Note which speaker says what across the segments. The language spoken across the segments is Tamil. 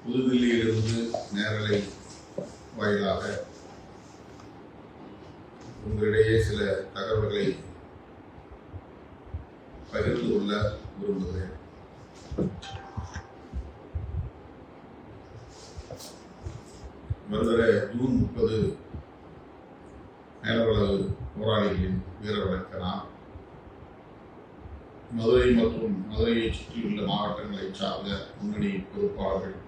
Speaker 1: புதுதில்லியிலிருந்து நேரலை வாயிலாக உங்களிடையே சில தகவல்களை பகிர்ந்து கொள்ள விரும்புகிறேன். வருகிற ஜூன் 30 மேலவளவு போராளிகளின் வீர வணக்க நாள். மதுரை மற்றும் மதுரையை சுற்றியுள்ள மாவட்டங்களை சார்ந்த முன்னணி பொறுப்பாளர்கள்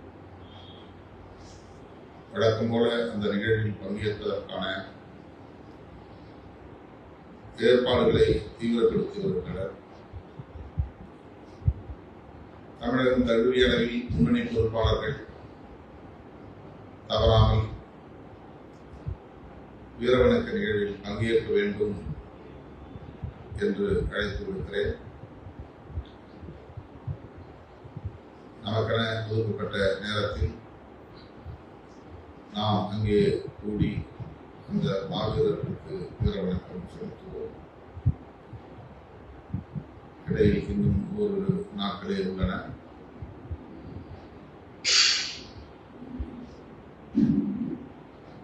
Speaker 1: வழக்கம் போல அந்த நிகழ்வில் பங்கேற்பதற்கான ஏற்பாடுகளை தீவிரப்படுத்தி வருகின்றனர். தமிழகம் தழுவிய அளவில் முன்னணி பொறுப்பாளர்கள் தவறாமல் வீரவணக்க நிகழ்வில் பங்கேற்க வேண்டும் என்று அழைத்து விடுக்கிறேன். நமக்கென ஒதுக்கப்பட்ட நேரத்தில் நாம் அங்கே கூடி அந்த மாவீரர்களுக்கு வீரவணக்கம் செலுத்துவோம். இடையில் இன்னும் ஒரு நாட்களே உள்ளன.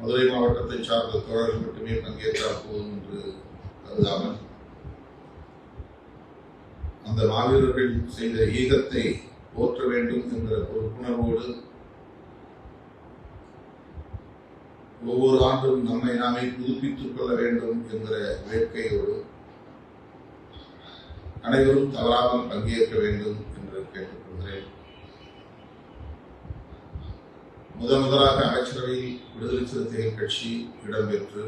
Speaker 1: மதுரை மாவட்டத்தை சார்ந்த தோழர்கள் மட்டுமே பங்கேற்றால் போதும் என்று கருதாமல் அந்த மாவீரர்கள் செய்த ஈகத்தை போற்ற வேண்டும் என்ற பொறுப்புணர்வோடு ஒவ்வொரு ஆண்டும் நம்மை நாமே புதுப்பித்துக் கொள்ள வேண்டும் என்கிற வேட்கையோடு அனைவரும் தவறாமல் பங்கேற்க வேண்டும் என்று கேட்டுக்கொள்கிறேன். முதலாக அமைச்சரவையில் விடுதலை சிறுத்தைகள் கட்சி இடம்பெற்று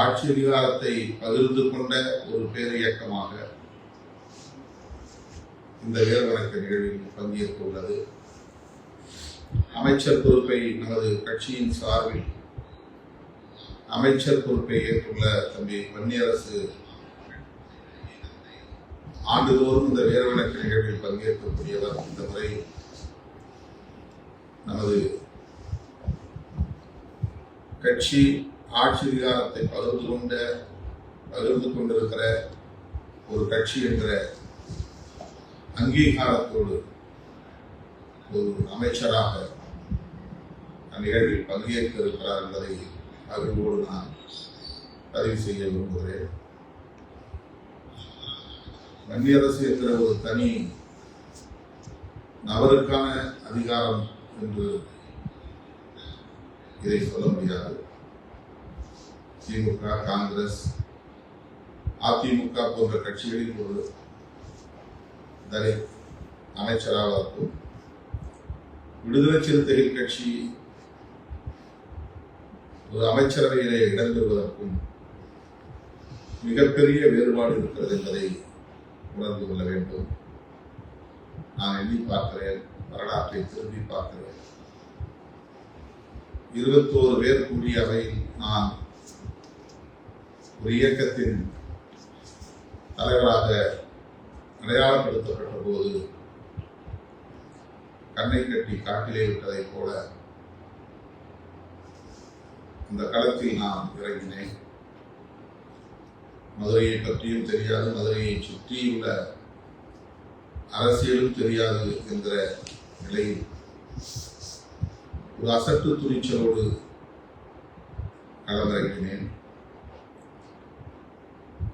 Speaker 1: ஆட்சி அதிகாரத்தை பகிர்ந்து கொண்ட ஒரு பேர் இயக்கமாக இந்த வீரவணக்க நிகழ்வில் பங்கேற்க உள்ளது. அமைச்சர் பொறுப்பை நமது கட்சியின் சார்பில் அமைச்சர் பொறுப்பை ஏற்றுள்ள தம்பி வன்னியரசு ஆண்டுதோறும் இந்த வீரவணக்க நிகழ்வில் பங்கேற்கக்கூடியவர். இந்த முறை நமது கட்சி ஆட்சி அதிகாரத்தை பகிர்ந்து கொண்டிருக்கிற ஒரு கட்சி என்ற அங்கீகாரத்தோடு ஒரு அமைச்சராக அந்நிகழ்வில் பங்கேற்க இருக்கிறார் என்பதை மகிழ்வோடு நான் பதிவு செய்ய விரும்புகிறேன். வன்னியரசு என்கிற ஒரு தனி நபருக்கான அதிகாரம் என்று இதை சொல்ல முடியாது. திமுக, காங்கிரஸ், அதிமுக போன்ற கட்சிகளில் ஒரு தலித் அமைச்சராகவும் விடுதலை சிறுத்தைகள் கட்சி ஒரு அமைச்சரவையிலே இடம்பெறுவதற்கும் மிகப்பெரிய வேறுபாடு இருக்கிறது என்பதை உணர்ந்து கொள்ள வேண்டும். நான் எண்ணி பார்க்கிறேன், வரலாற்றை திரும்பி பார்க்கிறேன். 21 பேர் கூடிய அவையில் நான் ஒரு இயக்கத்தின் தலைவராக அடையாளப்படுத்தப்பட்ட போது கண்ணை கட்டி காட்டிலே விட்டதை போல இந்த களத்தில் நான் இறங்கினேன். மதுரையை பற்றியும் தெரியாது, மதுரையை சுற்றியுள்ள அரசியலும் தெரியாது என்கிற நிலையில் ஒரு அசட்டு துணிச்சலோடு களமிறங்கினேன்.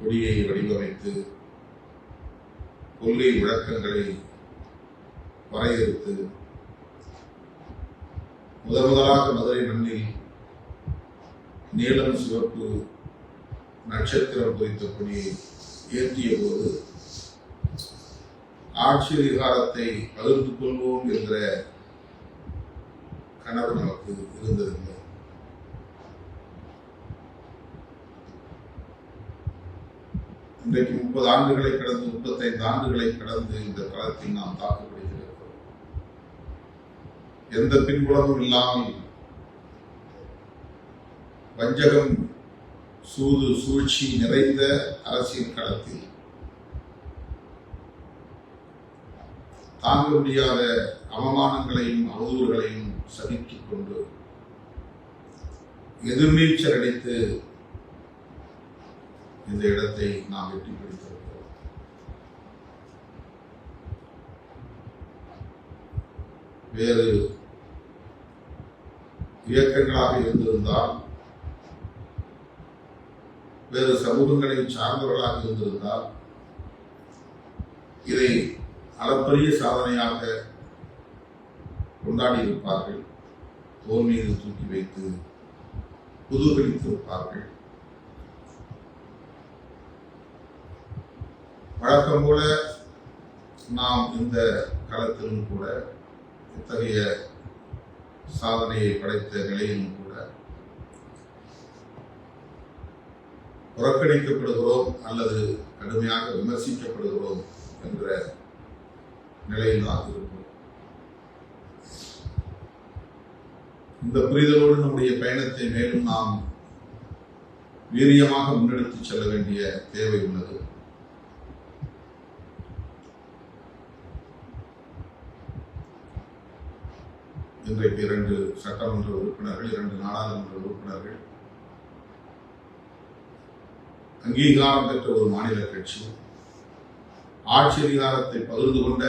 Speaker 1: கொடியை வடிவமைத்து கொள்கை விளக்கங்களை வரையறுத்து முதலாக மதுரை மண்ணில் நீலம் சிவப்பு நட்சத்திரம் குறித்த கொடியை ஏற்றிய போது ஆட்சி அதிகாரத்தை பகிர்ந்து கொள்வோம் என்கிற கனவு நமக்கு இருந்ததில்லை. இன்றைக்கு 30 ஆண்டுகளை கடந்து 35 ஆண்டுகளை கடந்து இந்த களத்தில் நாம் தாக்குப்பிடித்திருக்கிறோம். எந்த பின்புலமும் இல்லாமல் வஞ்சகம், சூது, சூழ்ச்சி நிறைந்த அரசியல் களத்தில் தாங்க முடியாத அவமானங்களையும் அவதூறுகளையும் சகித்துக் கொண்டு எதிர்நீச்சல் அடித்து இந்த இடத்தை நாம் வெற்றி பிடித்திருக்கிறோம். வேறு இயக்கங்களாக இருந்திருந்தால், வேறு சமூகங்களை சார்ந்தவர்களாக இருந்திருந்தால் இதை அளப்பரிய சாதனையாக கொண்டாடி இருப்பார்கள். தோல் மீது தூக்கி வைத்து குதூகலித்திருப்பார்கள். வழக்கம் போல நாம் இந்த களத்திலும் கூட இத்தகைய சாதனையை படைத்த நிலையிலும் கூட புறக்கணிக்கப்படுகிறோம் அல்லது கடுமையாக விமர்சிக்கப்படுகிறோம் என்ற நிலையில் தான் இருக்கும். இந்த புரிதலோடு நம்முடைய பயணத்தை மேலும் நாம் வீரியமாக முன்னெடுத்துச் செல்ல வேண்டிய தேவை உள்ளது. இன்றைக்கு 2 சட்டமன்ற உறுப்பினர்கள், 2 நாடாளுமன்ற உறுப்பினர்கள், அங்கீகாரம் பெற்ற ஒரு மாநில கட்சி, ஆட்சி அதிகாரத்தை பகிர்ந்து கொண்ட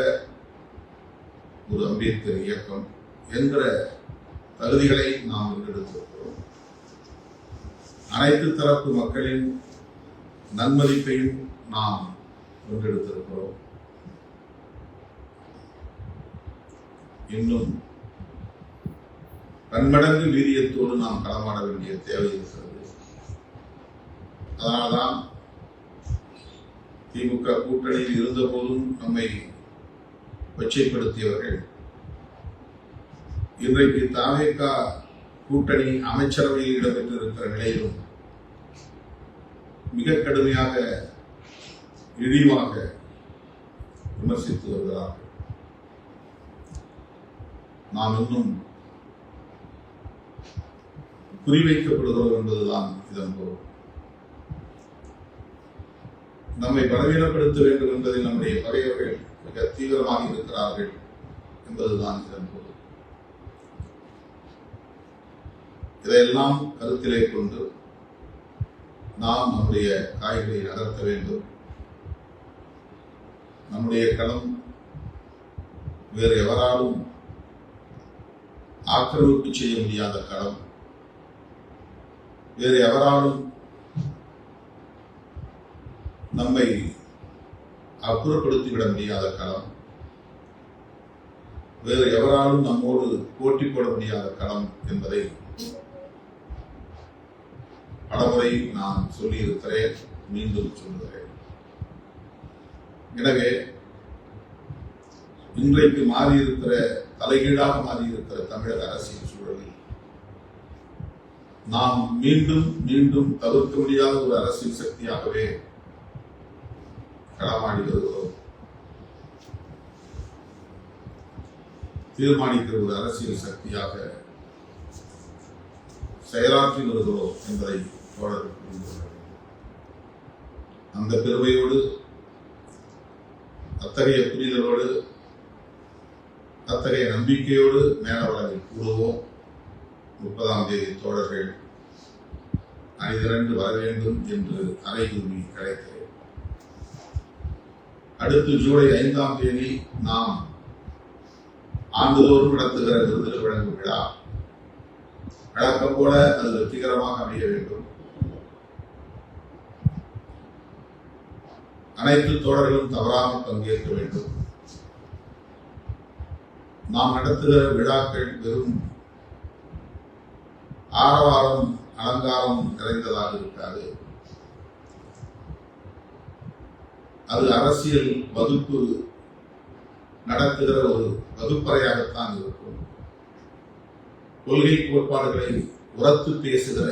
Speaker 1: ஒரு அம்பேத்கர் இயக்கம் என்கிற தகுதிகளை நாம் முன்னெடுத்திருக்கிறோம். அனைத்து தரப்பு மக்களின் நன்மதிப்பையும் நாம் முன்னெடுத்திருக்கிறோம். இன்னும் பன்மடங்கு வீரியத்தோடு நாம் களமாட வேண்டிய தேவை இருக்கிறது. அதனால்தான் திமுக கூட்டணியில் இருந்தபோதும் நம்மை கொச்சைப்படுத்தியவர்கள் இன்றைக்கு தவேக கூட்டணி அமைச்சரவையில் இடம்பெற்றிருக்கிற நிலையிலும் மிக கடுமையாக இழிவாக விமர்சித்து வருகிறார்கள். நாம் இன்னும் குறிவைக்கப்படுகிறோம் என்பதுதான் இதன் பொருள். நம்மை பலவீனப்படுத்த வேண்டும் என்பதில் நம்முடைய பகைவர்கள் மிக தீவிரமாக இருக்கிறார்கள் என்பதுதான் இதன் பொருள். இதையெல்லாம் கருத்திலே கொண்டு நாம் நம்முடைய காய்களை நகர்த்த வேண்டும். நம்முடைய களம் வேறு எவராலும் ஆக்கிரமிப்பு செய்ய முடியாத களம், வேறு எவராலும் நம்மை அப்புறப்படுத்திவிட முடியாத களம், வேறு எவராலும் நம்மோடு போட்டி போட முடியாத களம் என்பதை பலமுறை நான் சொல்லியிருக்கிறேன், மீண்டும் சொல்லுகிறேன். எனவே இன்றைக்கு மாறியிருக்கிற, தலைகீழாக மாறியிருக்கிற தமிழக அரசியல் சூழலில் நாம் மீண்டும் மீண்டும் தவிர்க்க முடியாத ஒரு அரசியல் சக்தியாகவே களமாடி வருகிறோம். தீர்மானிக்கிற ஒரு அரசியல் சக்தியாக செயலாற்றி வருகிறோம் என்பதை தோழர்கள் புரிந்து கொள்ள வேண்டும். அந்த பெருமையோடு, அத்தகைய புரிதலோடு, அத்தகைய நம்பிக்கையோடு மேலவளவில் கூடுவோம். 30ஆம் தேதி தோழர்கள் அணிதிரண்டு வர வேண்டும் என்று அறைகூறி அழைக்கிறேன். அடுத்து ஜூலை 5ஆம் தேதி நாம் ஆண்டுதோறும் நடத்துகிற விருதுகள் வழங்கும் விழா வழக்கம் போல அது வெற்றிகரமாக அமைய வேண்டும். அனைத்து தோழர்களும் தவறாமல் பங்கேற்க வேண்டும். நாம் நடத்துகிற விழாக்கள் வெறும் ஆரவாரம், அலங்காரம் நிறைந்ததாக இருக்காது. அது அரசியல் வகுப்பு நடத்துகிற ஒரு வகுப்பறையாகத்தான் இருக்கும். கொள்கை கோட்பாடுகளை உரத்து பேசுகிற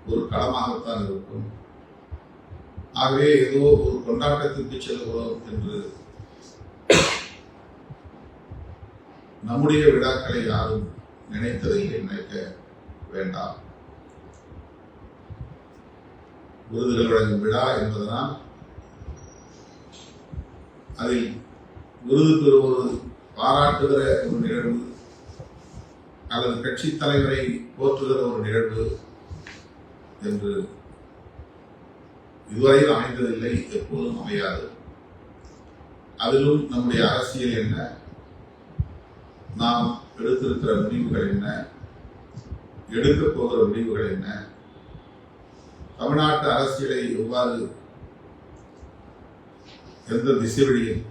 Speaker 1: ஒரு களமாகத்தான் இருக்கும். ஆகவே ஏதோ ஒரு கொண்டாட்டத்திற்கு செல்கிறோம் என்று நம்முடைய விழாக்களை யாரும் நினைத்ததை நினைக்க வேண்டாம். விருதுகள் வழங்கும் விழா என்பதனால் அதில் விருது பெறுவது பாராட்டுகிற ஒரு நிகழ்வு அல்லது கட்சி தலைவரை போற்றுகிற ஒரு நிகழ்வு என்று இதுவரையில் அமைந்ததில்லை, எப்போதும் அமையாது. அதிலும் நம்முடைய அரசியல் என்ன, நாம் எடுத்திருக்கிற முடிவுகள் என்ன, எடுக்க போகிற முடிவுகள் என்ன, தமிழ்நாட்டு அரசியலை எவ்வாறு எந்த திசைவழியில்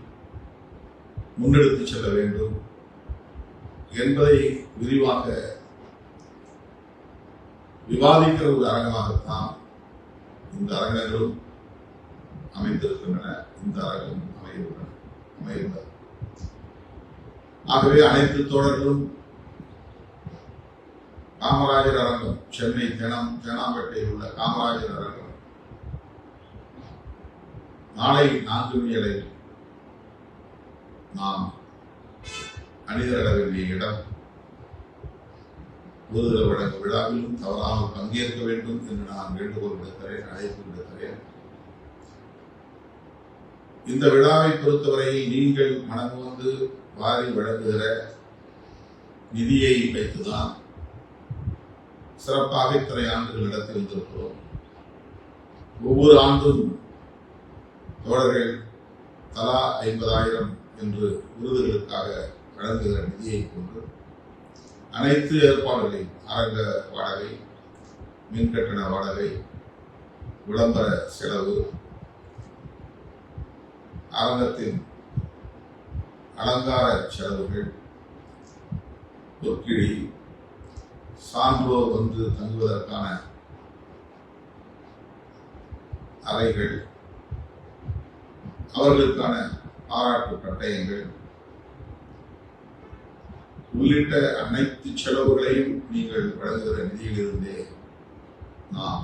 Speaker 1: முன்னெடுத்து செல்ல வேண்டும் என்பதை விரிவாக விவாதிக்கிற ஒரு அரங்கமாகத்தான் இந்த அரங்கங்களும் அமைந்திருக்கின்றன, இந்த அரங்கம் அமையுள்ளது. ஆகவே அனைத்து தோழர்களும் காமராஜர் அரங்கம், சென்னை தேனாம்பேட்டையில் உள்ள காமராஜர் அரங்கம் நாளை 4 மணி அளவில் நாம் அணிதிரள வேண்டிய இடம். விருதுகள் வழங்கும் விழாவிலும் தவறாமல் பங்கேற்க வேண்டும் என்று நான் வேண்டுகோள் விடுக்கிறேன், அழைப்பு விடுக்கிறேன். இந்த விழாவை பொறுத்தவரையில் நீங்கள் மனமுவந்து வாரி வழங்குகிற நிதியை வைத்துதான் சிறப்பாக இத்தனை ஆண்டுகள் நடத்தி வந்திருக்கிறோம். ஒவ்வொரு ஆண்டும் தோழர்கள் தலா 50,000 என்று விருதுகளுக்காக வழங்குகிற நிதியை கொண்டு அனைத்து ஏற்பாடுகளையும், அரங்க வாடகை, மின்கட்டண வாடகை, விளம்பர செலவு, அரங்கத்தின் அலங்கார செலவுகள், பொற்கிழி, சான்றோர் வந்து தங்குவதற்கான அறைகள், அவர்களுக்கான பாராட்டு பட்டயங்கள் உள்ளிட்ட அனைத்து செலவுகளையும் நீங்கள் வழங்குகிற நிதியிலிருந்தே நாம்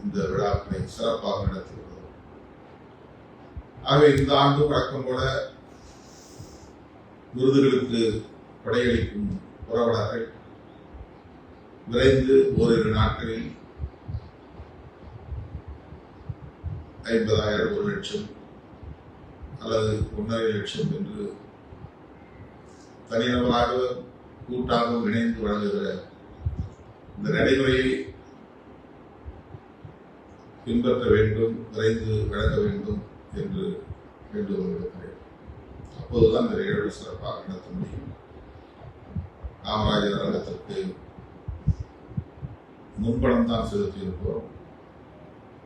Speaker 1: இந்த விழாக்களை சிறப்பாக நடத்துகிறோம். ஆகவே இந்த ஆண்டு வழக்கம் போல விருதுகளுக்கு படையளிக்கும் புரவலர்கள் விரைந்து ஓரிரு நாட்களில் 50,000, 1 லட்சம் அல்லது 1.5 லட்சம் என்று தனிநபராக கூட்டாக இணைந்து வழங்குகிற இந்த நடைமுறையை பின்பற்ற வேண்டும், விரைந்து வழங்க வேண்டும் என்று வேண்டுகோள் விடுக்கிறேன். அப்போதுதான் இந்த நிகழ்வு சிறப்பாக நடத்த முடியும். காமராஜர் அரங்கத்திற்கு முன்பணம் தான் செலுத்தியிருக்கிறோம்.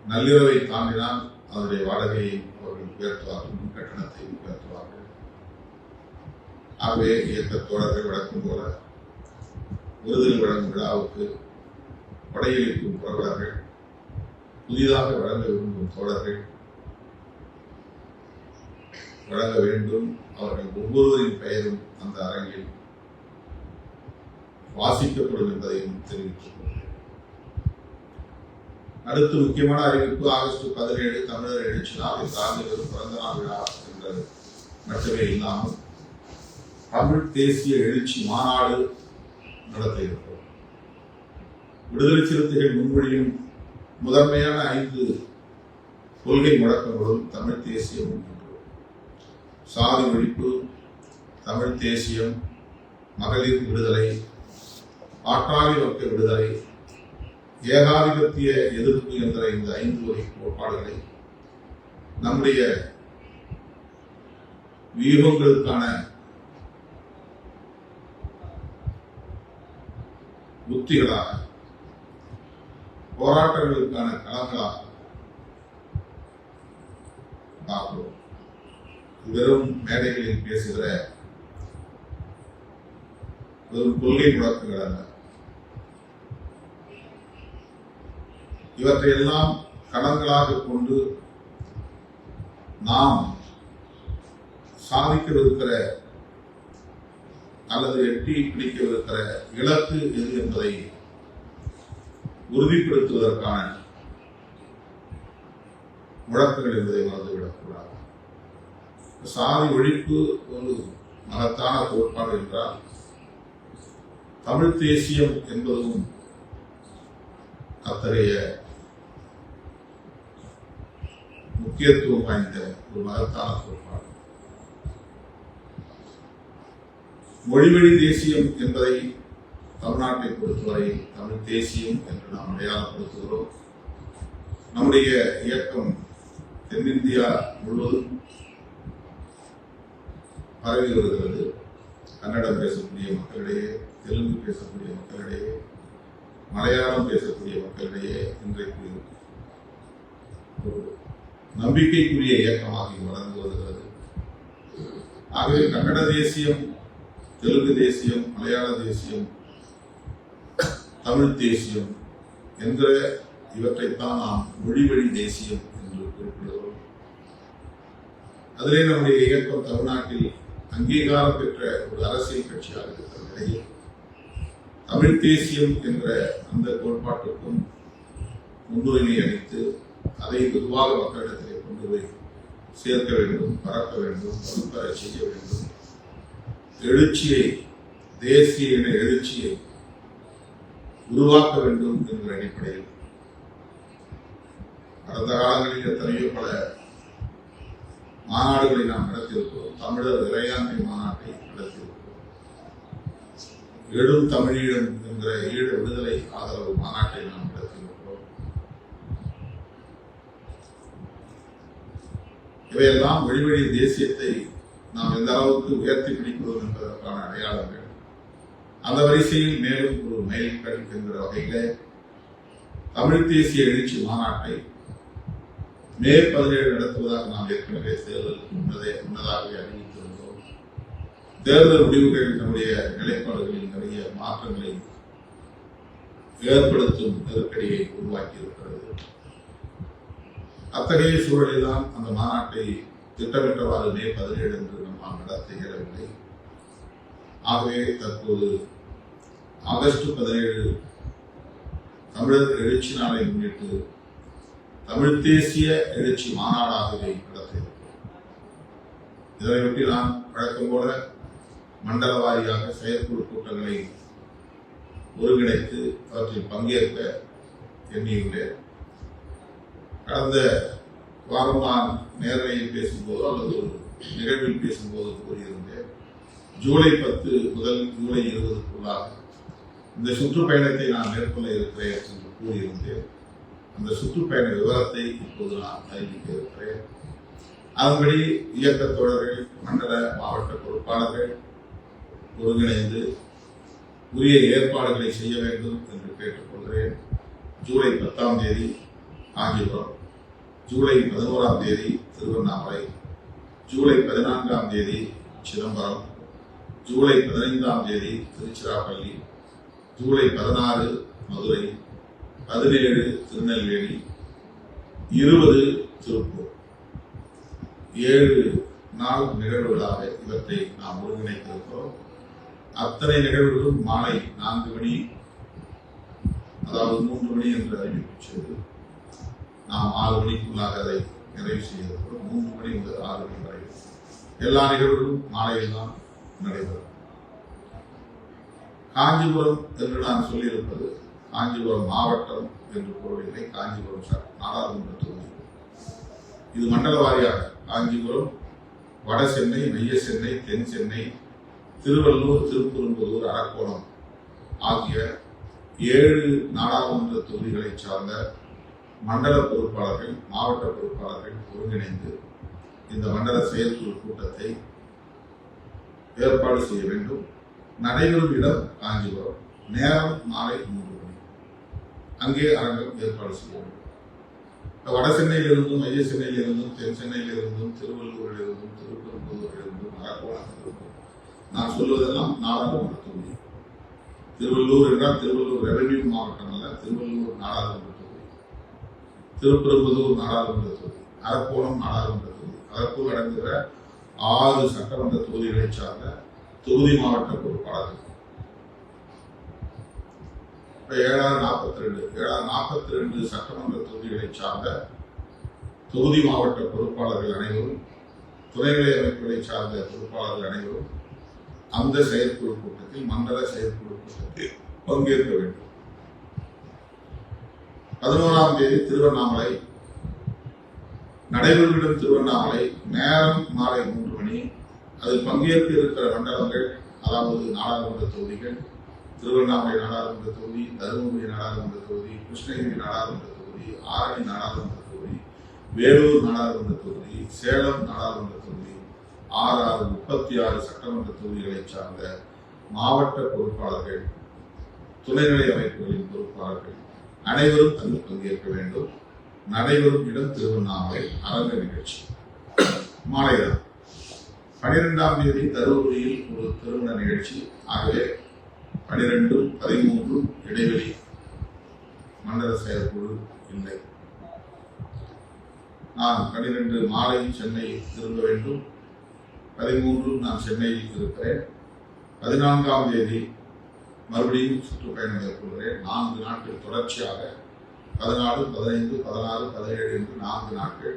Speaker 1: நள்ளிரவை தாண்டினால் அதனுடைய வாடகையை அவர்கள் உயர்த்துவார்கள், முன் கட்டணத்தை உயர்த்துவார்கள். ஆகவே இயக்க தோழர்கள் வழக்கம் போல விருதுகள் வழங்கும் விழாவுக்கு படையளிக்கும் புரவலர்கள், புதிதாக வழங்க விரும்பும் தோழர்கள் வழங்க வேண்டும். அவர்கள் ஒவ்வொருவரின் பெயரும் அந்த அரங்கில் வாசிக்கப்படும் என்பதையும் தெரிவித்துக் கொள்கிறேன். அடுத்து முக்கியமான அறிவிப்பு, ஆகஸ்ட் 17 தமிழர் எழுச்சி நாள். இந்த ஆண்டு பிறந்த நாள் விழா என்பது மட்டுமே இல்லாமல் தமிழ் தேசிய எழுச்சி மாநாடு நடத்த இருக்கிறோம். விடுதலை சிறுத்தைகள் முன்மொழியும் முதன்மையான 5 கொள்கை முழக்கங்களும் தமிழ் தேசியமும் சாதி ஒழிப்பு, தமிழ் தேசியம், மகளிர் விடுதலை, பாட்டாளி வர்க்க விடுதலை, ஏகாதிபத்திய எதிர்ப்பு என்ற இந்த 5 வகை கோட்பாடுகளை நம்முடைய வியூகங்களுக்கான உத்திகளாக, போராட்டங்களுக்கான களங்களாக பார்க்கிறோம். வெறும் மேடைகளில் பேசுகிற வெறும் கொள்கை முழக்கங்கள் அல்ல. இவற்றையெல்லாம் களங்களாக கொண்டு நாம் சாதிக்கவிருக்கிற அல்லது எட்டி பிடிக்கவிருக்கிற இலக்கு எது என்பதை உறுதிப்படுத்துவதற்கான முழக்கங்கள் என்பதை மறந்துவிடக்கூடாது. சாதி ஒழிப்பு ஒரு மகத்தான கோட்பாடு என்றால், தமிழ் தேசியம் என்பதும் அத்தகைய முக்கியத்துவம் வாய்ந்த ஒரு மகத்தான கோட்பாடு. மொழிவழி தேசியம் என்பதை தமிழ்நாட்டை பொறுத்தவரை தமிழ் தேசியம் என்று நாம் அடையாளப்படுத்துகிறோம். நம்முடைய இயக்கம் தென்னிந்தியா முழுவதும் பரவி வருகிறது. கன்னடம் பேசக்கூடிய மக்களிடையே, தெலுங்கு பேசக்கூடிய மக்களிடையே, மலையாளம் பேசக்கூடிய மக்களிடையே இன்றைக்கு ஒரு நம்பிக்கைக்குரிய இயக்கமாக வளர்ந்து வருகிறது. ஆகவே கன்னட தேசியம், தெலுங்கு தேசியம், மலையாள தேசியம், தமிழ் தேசியம் என்கிற இவற்றைத்தான் நாம் மொழிவழி தேசியம் என்று குறிப்பிடுகிறோம். அதிலே நம்முடைய இயக்கம் தமிழ்நாட்டில் அங்கீகாரம் பெற்ற ஒரு அரசியல் கட்சியாக இருக்கிற நிலையில் தமிழ் தேசியம் என்ற அந்த கோட்பாட்டுக்கும் முன்னுரிமை அளித்து அதை பொதுவாக மக்களிடத்திலே கொண்டு போய் சேர்க்க வேண்டும், பரப்ப வேண்டும், வலுப்பெற செய்ய வேண்டும். எழுச்சியை, தேசிய இன எழுச்சியை உருவாக்க வேண்டும் என்கிற அடிப்படையில் கடந்த காலங்களில் எத்தனையோ பல மாநாடுகளை நாம் நடத்தியிருக்கிறோம். தமிழர் இறையாண்மை மாநாட்டை நடத்தியிருக்கிறோம். எழும் தமிழீழம் என்கிற ஈழ விடுதலை ஆதரவு மாநாட்டை நாம் நடத்தியிருக்கிறோம். இவையெல்லாம் மொழிவழி தேசியத்தை நாம் எந்த அளவுக்கு உயர்த்தி பிடிக்கிறோம் என்பதற்கான அடையாளங்கள். அந்த வரிசையில் மேலும் ஒரு மைல்கல் என்கிற வகையில தமிழ் தேசிய எழுச்சி மாநாட்டை மே 17 நடத்துவதாக நாம் ஏற்கனவே தேர்தலுக்கு முன்னதாகவே அறிவித்திருந்தோம். தேர்தல் முடிவுகள் நம்முடைய நிலைப்பாடுகளில் நிறைய மாற்றங்களை ஏற்படுத்தும் நெருக்கடியை உருவாக்கி இருக்கிறது. அத்தகைய சூழலில் தான் அந்த மாநாட்டை திட்டமிட்டவாறு மே 17 என்று நம்மால் நடத்த இயலவில்லை. ஆகவே தற்போது ஆகஸ்ட் 17 தமிழர் எழுச்சி நாளை முன்னிட்டு தமிழ் தேசிய எழுச்சி மாநாடாகவே நடத்தியிருக்கிறோம். இதனையொட்டி நான் வழக்கம் போல மண்டல வாரியாக செயற்குழு கூட்டங்களை ஒருங்கிணைத்து அவற்றில் பங்கேற்க எண்ணியுள்ளேன். கடந்த வாரம் நான் நேரலையில் பேசும்போது அல்லது ஒரு நிகழ்வில் பேசும்போது கூறியிருந்தேன், ஜூலை 10 முதல் ஜூலை 20க்குள்ளாக இந்த சுற்றுப்பயணத்தை நான் மேற்கொள்ள இருக்கிறேன் என்று கூறியிருந்தேன். அந்த சுற்றுப்பயண விவரத்தை இப்போது நான் அறிவிக்க இருக்கிறேன். அதன்படி இயக்க தோழர்கள், மண்டல மாவட்ட பொறுப்பாளர்கள் ஒருங்கிணைந்து உரிய ஏற்பாடுகளை செய்ய வேண்டும் என்று கேட்டுக்கொள்கிறேன். ஜூலை 10ஆம் தேதி காஞ்சிபுரம், ஜூலை 11ஆம் தேதி திருவண்ணாமலை, ஜூலை 14ஆம் தேதி சிதம்பரம், ஜூலை 15ஆம் தேதி திருச்சிராப்பள்ளி, ஜூலை 16 மதுரை, 17 திருநெல்வேலி, 20 திருப்பூர். 7 நாள் நிகழ்வுகளாக இவற்றை நாம் ஒருங்கிணைத்திருக்கிறோம். அத்தனை நிகழ்வுகளும் மாலை 4 மணி, அதாவது 3 மணி என்று அறிவிப்பு செய்து நாம் 6 மணிக்குள்ளாக அதை நிறைவு செய்திருக்கிறோம். 3 மணி முதல் 6 மணி வரை எல்லா நிகழ்வுகளும் மாலையில் தான் நடைபெறும். காஞ்சிபுரம் என்று நான் சொல்லியிருப்பது காஞ்சிபுரம் மாவட்டம் என்று பொருளில்லை, காஞ்சிபுரம் நாடாளுமன்ற தொகுதி. இது மண்டல வாரியாக காஞ்சிபுரம், வட சென்னை, மைய சென்னை, தென் சென்னை, திருவள்ளூர், திருப்பெரும்புதூர், அரக்கோணம் ஆகிய 7 நாடாளுமன்ற தொகுதிகளை சார்ந்த மண்டல பொறுப்பாளர்கள், மாவட்ட பொறுப்பாளர்கள் ஒருங்கிணைந்து இந்த மண்டல செயற்குழு கூட்டத்தை ஏற்பாடு செய்ய வேண்டும். நடைபெறும் இடம் காஞ்சிபுரம், நேரம் மாலை 3 மணி. அங்கே அரங்கம் ஏற்பாடு செய்ய வேண்டும். வட சென்னையிலிருந்தும், மைய சென்னையிலிருந்தும், தென் சென்னையிலிருந்தும், திருவள்ளூரிலிருந்தும், திருப்பெரும்புதூரிலிருந்தும், அரக்கோணத்திலிருந்தும், நான் சொல்வதெல்லாம் நாடாளுமன்ற தொகுதி. திருவள்ளூர் என்றால் திருவள்ளூர் ரெவென்யூ மாவட்டம் அல்ல, திருவள்ளூர் நாடாளுமன்ற தொகுதி, திருப்பெரும்புதூர் நாடாளுமன்ற தொகுதி, அரக்கோணம் நாடாளுமன்ற தொகுதி. அதற்குள் அடங்குகிற 6 சட்டமன்ற தொகுதிகளை சார்ந்த தொகுதி மாவட்ட பொறுப்பாளர்கள். 742 சட்டமன்ற தொகுதிகளை சார்ந்த தொகுதி மாவட்ட பொறுப்பாளர்கள் அனைவரும், துணைநிலை அமைப்புகளை சார்ந்த பொறுப்பாளர்கள் அனைவரும் அந்த செயற்குழு கூட்டத்தில், மண்டல செயற்குழு கூட்டத்தில் பங்கேற்க வேண்டும். 11ஆம் தேதி திருவண்ணாமலை, நடைபெறும் இடம் திருவண்ணாமலை, நேரம் மாலை 3 மணி. அதில் பங்கேற்க இருக்கிற மண்டலங்கள், அதாவது நாடாளுமன்ற தொகுதிகள்: திருவண்ணாமலை நாடாளுமன்ற தொகுதி, தருமபுரி நாடாளுமன்ற தொகுதி, கிருஷ்ணகிரி நாடாளுமன்ற தொகுதி, ஆரணி நாடாளுமன்ற தொகுதி, வேலூர் நாடாளுமன்ற தொகுதி, சேலம் நாடாளுமன்ற தொகுதி 36 சட்டமன்ற தொகுதிகளை சார்ந்த மாவட்ட பொறுப்பாளர்கள், துணைநிலை அமைப்புகளின் பொறுப்பாளர்கள் அனைவரும் அதில் பங்கேற்க வேண்டும். நடைபெறும் இடம் திருவண்ணாமலை அரங்க நிகழ்ச்சி. மாலைதான் 12ஆம் தேதி தருமபுரியில் ஒரு திருமண நிகழ்ச்சி. ஆகவே 12, 13 இடைவெளி. மண்டல செயற்குழு இல்லை. நான் 12 மாலை சென்னை திரும்ப வேண்டும். 13 நான் சென்னையில் இருக்கிறேன். 14ஆம் தேதி மறுபடியும் சுற்றுப்பயணம் மேற்கொள்கிறேன். 4 நாட்கள் தொடர்ச்சியாக 14, 15, 16, 17 என்று 4 நாட்கள்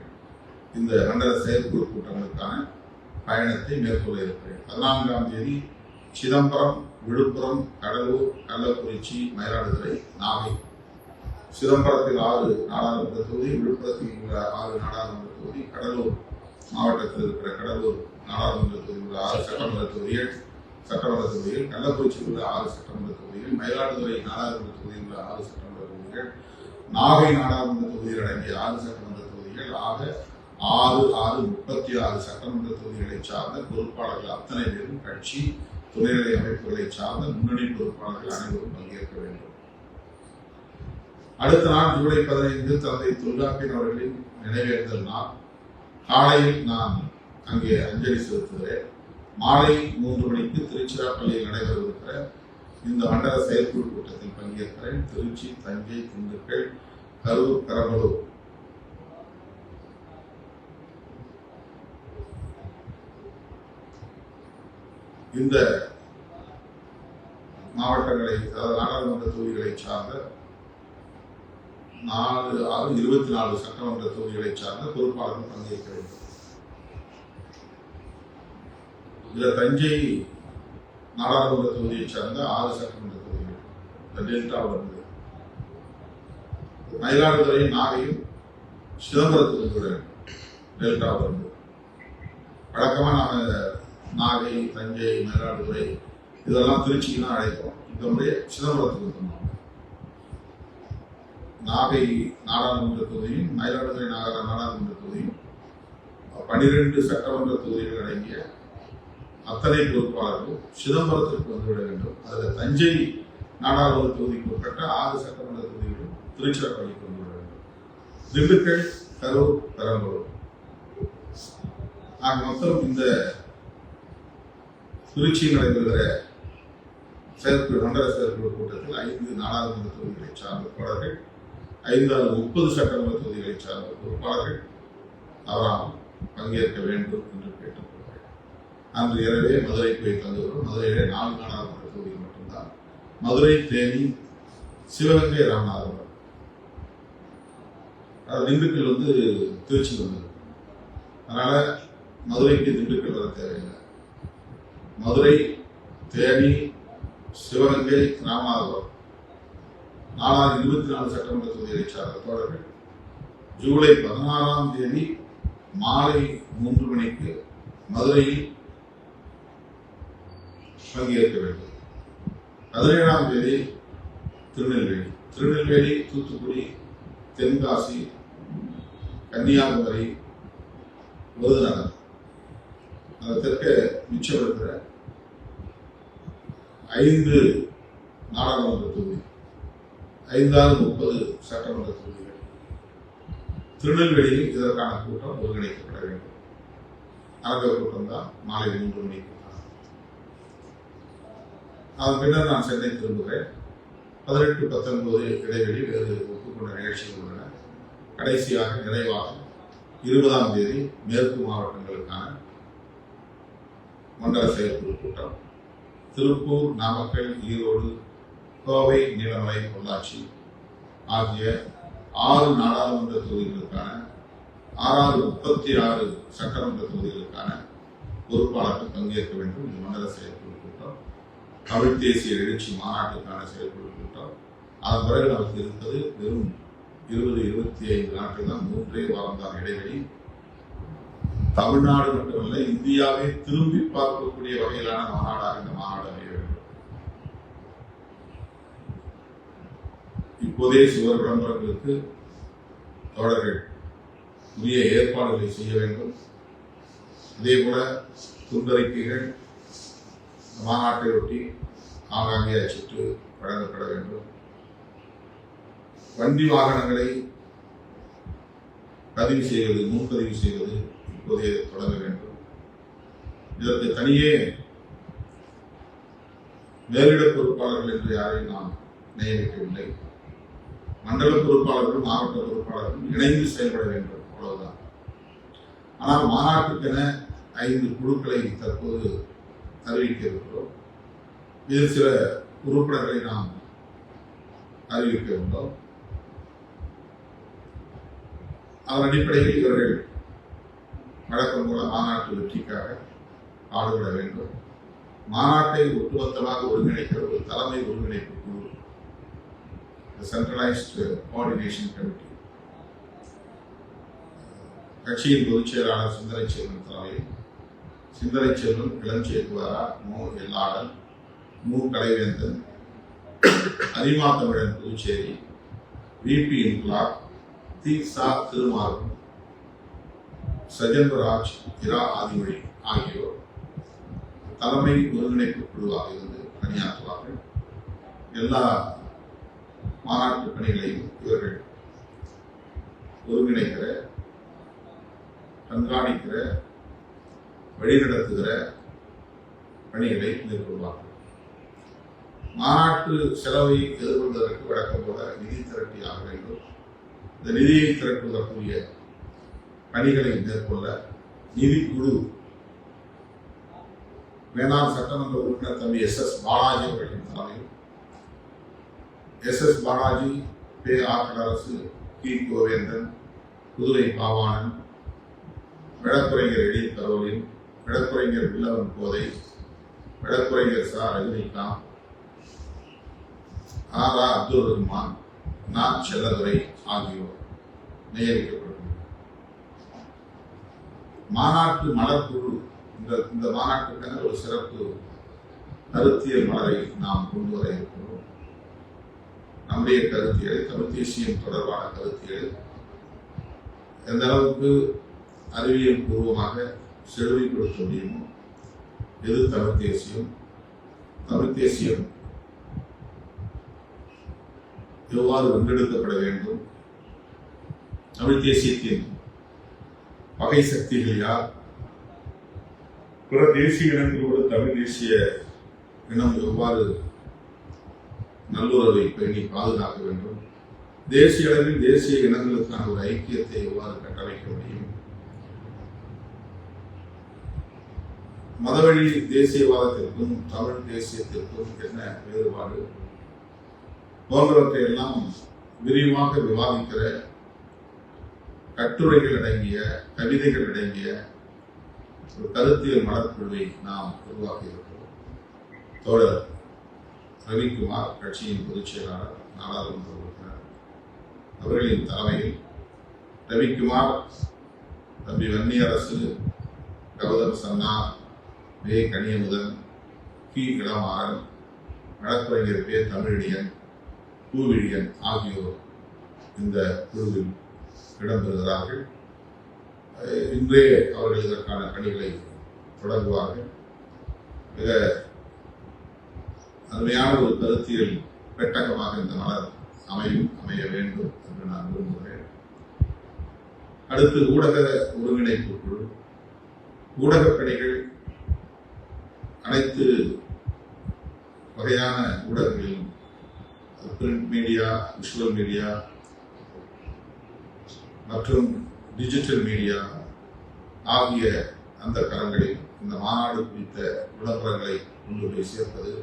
Speaker 1: இந்த மண்டல செயற்குழு கூட்டங்களுக்கான பயணத்தை மேற்கொள்ள இருக்கிறேன். 14ஆம் தேதி சிதம்பரம், விழுப்புரம், கடலூர், கள்ளக்குறிச்சி, மயிலாடுதுறை, நாகை. சிதம்பரத்தில் 6 நாடாளுமன்ற தொகுதி, விழுப்புரத்தில் உள்ள 6 நாடாளுமன்ற தொகுதி, கடலூர் மாவட்டத்தில் இருக்கிற கடலூர் நாடாளுமன்ற தொகுதியில் உள்ள 6 சட்டமன்ற தொகுதிகள், கள்ளக்குறிச்சியில் உள்ள 6 சட்டமன்ற தொகுதிகள், மயிலாடுதுறை நாடாளுமன்ற தொகுதியில் உள்ள 6 சட்டமன்ற தொகுதிகள், நாகை நாடாளுமன்ற தொகுதியில் அடங்கிய 6 சட்டமன்ற தொகுதிகள். ஆக 36 சட்டமன்ற தொகுதிகளை சார்ந்த பொறுப்பாளர்கள் அத்தனை பேரும் கட்சி, துணைநிலை அமைப்புகளை சார்ந்த முன்னணி பொறுப்பாளர்கள் அனைவரும் பங்கேற்க வேண்டும். அடுத்த நாள் ஜூலை 15 தந்தை தொல்காப்பியன் அவர்களின் நினைவேந்தல் நாள். காலையில் நான் அங்கே அஞ்சலி செலுத்துகிறேன். மாலை 3 மணிக்கு திருச்சிராப்பள்ளியில் நடைபெறவிருக்கிற இந்த மண்டல செயற்குழு கூட்டத்தில் பங்கேற்கிறேன். திருச்சி, தஞ்சை, திண்டுக்கல், கரூர், பெரம்பலூர் இந்த மாவட்டங்களை, அதாவது நாடாளுமன்ற தொகுதிகளை சார்ந்த 24 சட்டமன்ற தொகுதிகளை சார்ந்த பொறுப்பாளர்கள் பங்கேற்க வேண்டும். இதுல தஞ்சை நாடாளுமன்ற தொகுதியை சார்ந்த 6 சட்டமன்ற தொகுதிகள் இந்த டெல்டா வருது. மயிலாடுதுறை, நாகையும் சிதம்பரத்துக்கு டெல்டா வருது. வழக்கமா நாம நாகை, தஞ்சை, மயிலாடுதுறை இதெல்லாம் திருச்சிக்கு தான் அழைக்கிறோம். இந்த முறையை சிதம்பரத்துக்கு சொன்னோம். நாகை நாடாளுமன்ற தொகுதியும் மயிலாடுதுறை நாடாளுமன்ற தொகுதியும் 12 சட்டமன்ற தொகுதிகள் அடங்கிய அத்தனை பொறுப்பாளர்கள் சிதம்பரத்திற்கு வந்துவிட வேண்டும். அதில் தஞ்சை நாடாளுமன்ற தொகுதிக்கு உட்பட்ட 6 சட்டமன்ற தொகுதிகளும் திருச்சிராப்பள்ளிக்கு வந்துவிட வேண்டும். திண்டுக்கல், கரூர், பெரம்பலூர் ஆக மொத்தம் இந்த திருச்சியில் நடைபெறுகிற மண்டல செயற்குழு கூட்டத்தில் 5 நாடாளுமன்ற தொகுதிகளை சார்ந்த தோழர்கள், 30 சட்டமன்ற தொகுதிகளை சார்ந்த பொறுப்பாளர்கள் தவறாமல் பங்கேற்க வேண்டும் என்று கேட்டுக்கொள்கிறேன். அன்று இரவே மதுரை போய் தந்துள்ளோம். மதுரையிலே 4 நாடாளுமன்ற தொகுதிகள் மட்டும்தான். மதுரை, தேனி, சிவகங்கை, ராமநாதபுரம். திண்டுக்கல் திருச்சி வந்தது. அதனால மதுரைக்கு திண்டுக்கல் வர தேவையில்லை. மதுரை, தேனி, சிவகங்கை, ராமநாதபுரம் 24 சட்டமன்ற தொகுதிகளை சார்ந்த தோழர்கள் ஜூலை 16ஆம் தேதி மாலை 3 மணிக்கு மதுரையில் பங்கேற்க வேண்டும். 17ஆம் தேதி திருநெல்வேலி, தூத்துக்குடி, தென்காசி, கன்னியாகுமரி, விருதுநகர், அந்த தெற்க மிச்சம் இருக்கிற 5 நாடாளுமன்ற தொகுதி, 30 சட்டமன்ற தொகுதிகள். திருநெல்வேலியில் இதற்கான கூட்டம் ஒருங்கிணைக்கப்பட வேண்டும். அரங்க கூட்டம் தான் மாலை 3 மணிக்கு. அதன் பின்னர் நான் சென்னை திரும்புகிறேன். 18, 19 இடைவெளி வேறு ஒப்புக்கொண்ட நிகழ்ச்சிகள் உள்ளன. கடைசியாக நிறைவாக 20ஆம் தேதி மேற்கு மாவட்டங்களுக்கான மண்டல செயற்குழு கூட்டம். திருப்பூர், நாமக்கல், ஈரோடு, கோவை, நீலமலை, பொள்ளாச்சி ஆகிய 6 நாடாளுமன்ற தொகுதிகளுக்கான 36 சட்டமன்ற தொகுதிகளுக்கான பொறுப்பாளர்கள் பங்கேற்க வேண்டும். இந்த மண்டல செயற்குழு கூட்டம். தமிழ் தேசிய எழுச்சி மாநாட்டுக்கான செயற்குழு கூட்டம். அதன் பிறகு நமக்கு இருப்பது வெறும் 20-25 நாட்கள் தான். 3 வாரம் தான் இடைவெளி. தமிழ்நாடு மட்டுமல்ல, இந்தியாவை திரும்பி பார்க்கக்கூடிய வகையிலான மாநாடாக இந்த மாநாடு அமைய வேண்டும். இப்போதே சுவர் விளம்பரங்களுக்கு தோழர்கள் உரிய ஏற்பாடுகளை செய்ய வேண்டும். அதே போல துண்டறிக்கைகள் மாநாட்டை ஒட்டி ஆங்காங்கே அச்சிட்டு வழங்கப்பட வேண்டும். வண்டி வாகனங்களை பதிவு செய்வது, முன்பதிவு செய்வது இப்போதே தொடங்க வேண்டும். இதற்கு தனியே மேலிட பொறுப்பாளர்கள் என்று யாரையும் நாம் நியமிக்கவில்லை. மண்டல பொறுப்பாளர்கள், மாவட்ட பொறுப்பாளர்கள் இணைந்து செயல்பட வேண்டும், அவ்வளவுதான். ஆனால் மாநாட்டுக்கென 5 குழுக்களை தற்போது அறிவிக்க இருக்கிறோம். இதில் சில உறுப்பினர்களை நாம் அறிவிக்க உள்ளோம். அதன் அடிப்படையில் இவர்கள் வழக்கம் போல மாநாட்டு வெற்றிக்காக பாடுபட வேண்டும். மாநாட்டை ஒட்டுமொத்தமாக ஒருங்கிணைக்கிற ஒரு தலைமை ஒருங்கிணைப்பு குழு, சென்ட்ரலைஸ்டு கோஆர்டினேஷன் கமிட்டி, கட்சியின் பொதுச் செயலாளர் சிந்தனை செல்வன் தலைமையில் சிந்தனை செல்வன், இளஞ்சேகுவாரா, மோ எல்லாளன், மு கலைவேந்தன், அரிமா தமிழன் புதுச்சேரி, விபி இன்குலாப், தி சா திருமாறன், சஜன்வராஜ், இரா ஆதிமொழி ஆகியோர் தலைமை ஒருங்கிணைப்பு குழுவாக இருந்து பணியாற்றுவார்கள். எல்லா மாநாட்டு பணிகளையும் இவர்கள் ஒருங்கிணைக்கிற, கண்காணிக்கிற, வழிநடத்துகிற பணிகளை மேற்கொள்வார்கள். மாநாட்டு செலவை எதிர்கொள்வதற்கு வழக்கம் போல நிதி திரட்டி ஆக வேண்டும். இந்த நிதியை திரட்டுவதற்குரிய பணிகளை மேற்கொள்ள நிதிக்குழு வேளாண் சட்டமன்ற உறுப்பினர் தம்பி SS பாலாஜி அவர்களின் தலைமையில் SS பாலாஜி, பே ஆற்றரசு, கி கோவேந்தன், புதுவை பாவாணன், வழக்குரைஞர் எழில் கரோலின், வழக்குரைஞர் வில்லவன் கோதை, வழக்குரைஞர் சா ரஜினிகாந்த், ஆரா அப்துல் ரஹ்மான், நா செல்லதுரை ஆகியோர் நியமிக்கப்பட்டுள்ளனர். மாநாட்டு மலர்குழு, இந்த மாநாட்டுக்கான ஒரு சிறப்பு கருத்தியல் மலரை நாம் கொண்டு வர இருக்கிறோம். நம்முடைய கருத்தியல், தமிழ் தேசியம் தொடர்பான கருத்தியல் எந்த அளவுக்கு அறிவியல் பூர்வமாக செழுமைப்படுத்த முடியுமோ, எது தமிழ் தேசியம், தமிழ் தேசியம் எவ்வாறு வென்றெடுக்கப்பட வேண்டும், தமிழ் தேசியத்தின் வகை சக்திகள் யார், பிற தேசிய இனங்களோடு தமிழ் தேசிய இனம் எவ்வாறு நல்லுறவை பேணி பாதுகாக்க வேண்டும், தேசிய அளவில் தேசிய இனங்களுக்கான ஒரு ஐக்கியத்தை எவ்வாறு கட்டமைக்க முடியும், மதவழி தேசியவாதத்திற்கும் தமிழ் தேசியத்திற்கும் என்ன வேறுபாடு போன்றவற்றை எல்லாம் விரிவாக விவாதிக்கிற கட்டுரைகள் அடங்கிய, கவிதைகள் அடங்கிய ஒரு கருத்தியல் மலர்குழுவை நாம் உருவாக்கி இருக்கிறோம். தோழர் ரவிக்குமார், கட்சியின் பொதுச் செயலாளர், நாடாளுமன்ற உறுப்பினர் அவர்களின் தலைமையில் ரவிக்குமார், தம்பி வன்னியரசு, கௌதம் சன்னா, வே கனியமுதன், கி இளமாறன், வழக்குரைஞர் பே தமிழியன், பூவிழியன் ஆகியோர் இந்த குழுவில் இடம்பெறுகிறார்கள். இன்றே அவர்கள் இதற்கான பணிகளை தொடங்குவார்கள். மிக அருமையான ஒரு கருத்தியல் பெட்டகமாக இந்த மலர் அமைய வேண்டும் என்று நான் விரும்புகிறேன். அடுத்து ஊடக ஒருங்கிணைப்பு குழு. ஊடகப் பணிகள் அனைத்து வகையான ஊடகங்களிலும், பிரிண்ட் மீடியா, விஷுவல் மீடியா மற்றும் டிஜிட்டல் மீடியா ஆகிய அந்த களங்களில் இந்த மாநாடு குறித்த விளம்பரங்களை கொண்டு போய் சேர்ப்பது,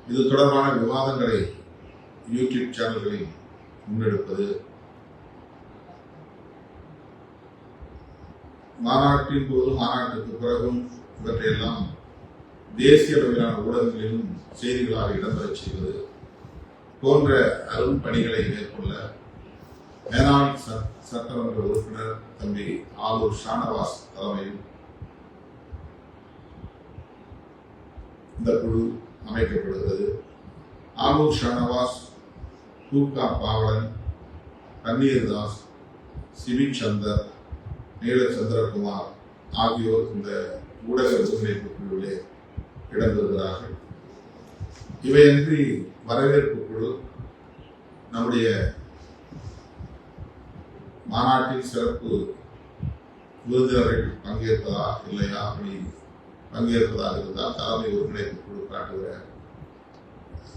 Speaker 1: இது தொடர்பான விவாதங்களை யூடியூப் சேனல்களில் முன்னெடுப்பது, மாநாட்டின் போதும் மாநாட்டுக்கு பிறகும் இவற்றையெல்லாம் தேசிய அளவிலான ஊடகங்களிலும் செய்திகளாக இடம்பெறச் செய்வது போன்ற அரும் பணிகளை மேற்கொள்ள மேனாள் சட்டமன்ற உறுப்பினர் தம்பி ஆலூர் ஷானவாஸ் தலைமையில் இந்த குழு அமைக்கப்படுகிறது. ஆலூர் ஷானவாஸ், கூக்கா பாவலன், பன்னீர்தாஸ், சிவி சந்தர், நீல சந்திரகுமார், ஆகியோர் இந்த ஊடக ஒருங்கிணைப்பு குழுவிலே இடம்பெறுகிறார்கள். இவையன்றி வரவேற்பு குழு நம்முடைய மாநாட்டில் சிறப்பு விருந்தினர்கள் பங்கேற்பதா இல்லையா, அப்படி பங்கேற்பதாக இருந்தால் தலைமை ஒருங்கிணைப்பு குழு காட்டுகிற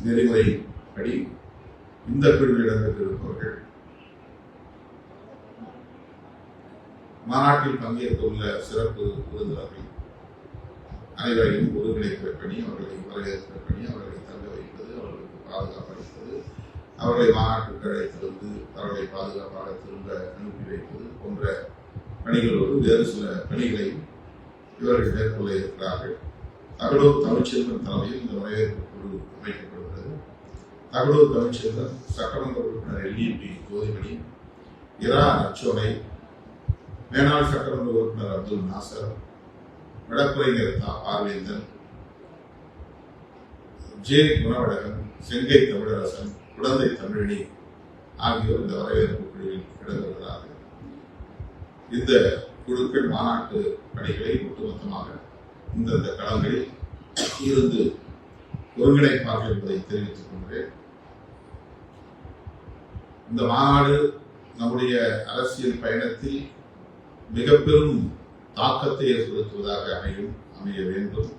Speaker 1: நெறிமுறைப்படி இந்த குழுவில் இடம்பெற்றிருப்பவர்கள் மாநாட்டில் பங்கேற்க உள்ள சிறப்பு விருந்தினர்கள் அனைவரையும் ஒருங்கிணைப்பு பணி, அவர்களை வரவேற்பு பணி, அவர்களை தங்க வைப்பது, அவர்களுக்கு பாதுகாப்பு அளிப்பது, அவர்களை மாநாட்டுக்கு அழைத்திருந்து அவர்களை பாதுகாப்பாக திரும்ப அனுப்பி வைப்பது போன்ற பணிகளோடு வேறு சில பணிகளையும் இவர்கள் மேற்கொள்ள இருக்கிறார்கள். தகடூர் தமிழ்ச்செல்வன் தலைமையில் இந்த வரவேற்பு குழு அமைக்கப்படுகிறது. தகடூர் தமிழ்ச்செல்வன் சட்டமன்ற உறுப்பினர் LEP ஜோதிமணி, இரா நச்சோனை, மேனாள் சட்டமன்ற உறுப்பினர் அப்துல் நாசர், வடக்குறைஞர் பார்வேந்தன், ஜே குணவடகன், செங்கை தமிழரசன், குழந்தை தமிழினி ஆகியோர் இந்த வரவேற்பு குழுவில் இடம்பெறுகிறார்கள். இந்த குழுக்கள் மாநாட்டு பணிகளை ஒட்டுமொத்தமாக இந்தந்த களங்களில் இருந்து ஒருங்கிணைப்பார்கள் என்பதை தெரிவித்துக் கொள்கிறேன். இந்த மாநாடு நம்முடைய அரசியல் பயணத்தில் மிக பெரும் தாக்கத்தை ஏற்படுத்துவதாக அமைய வேண்டும்.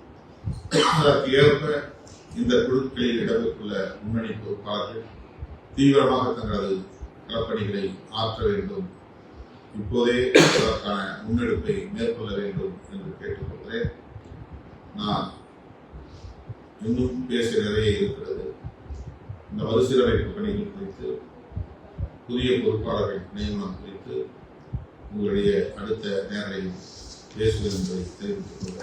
Speaker 1: அதற்கு ஏற்ப இந்த குழுக்களில் இடம்பெற்றுள்ள முன்னணி பொறுப்பாளர்கள் தீவிரமாக தங்களது களப்பணிகளை ஆற்ற வேண்டும், இப்போதே அதற்கான முன்னெடுப்பை மேற்கொள்ள வேண்டும் என்று கேட்டுக்கொள்கிறேன். நான் இன்னும் பேச நிறைய இருக்கிறது. இந்த மறுசீரமைப்பு பணிகள் குறித்து, புதிய பொறுப்பாளர்கள் நியமனம் குறித்து உங்களுடைய அடுத்த நேரலையில் பேசுவது என்பதை தெரிவித்துக் கொள்கிறேன்.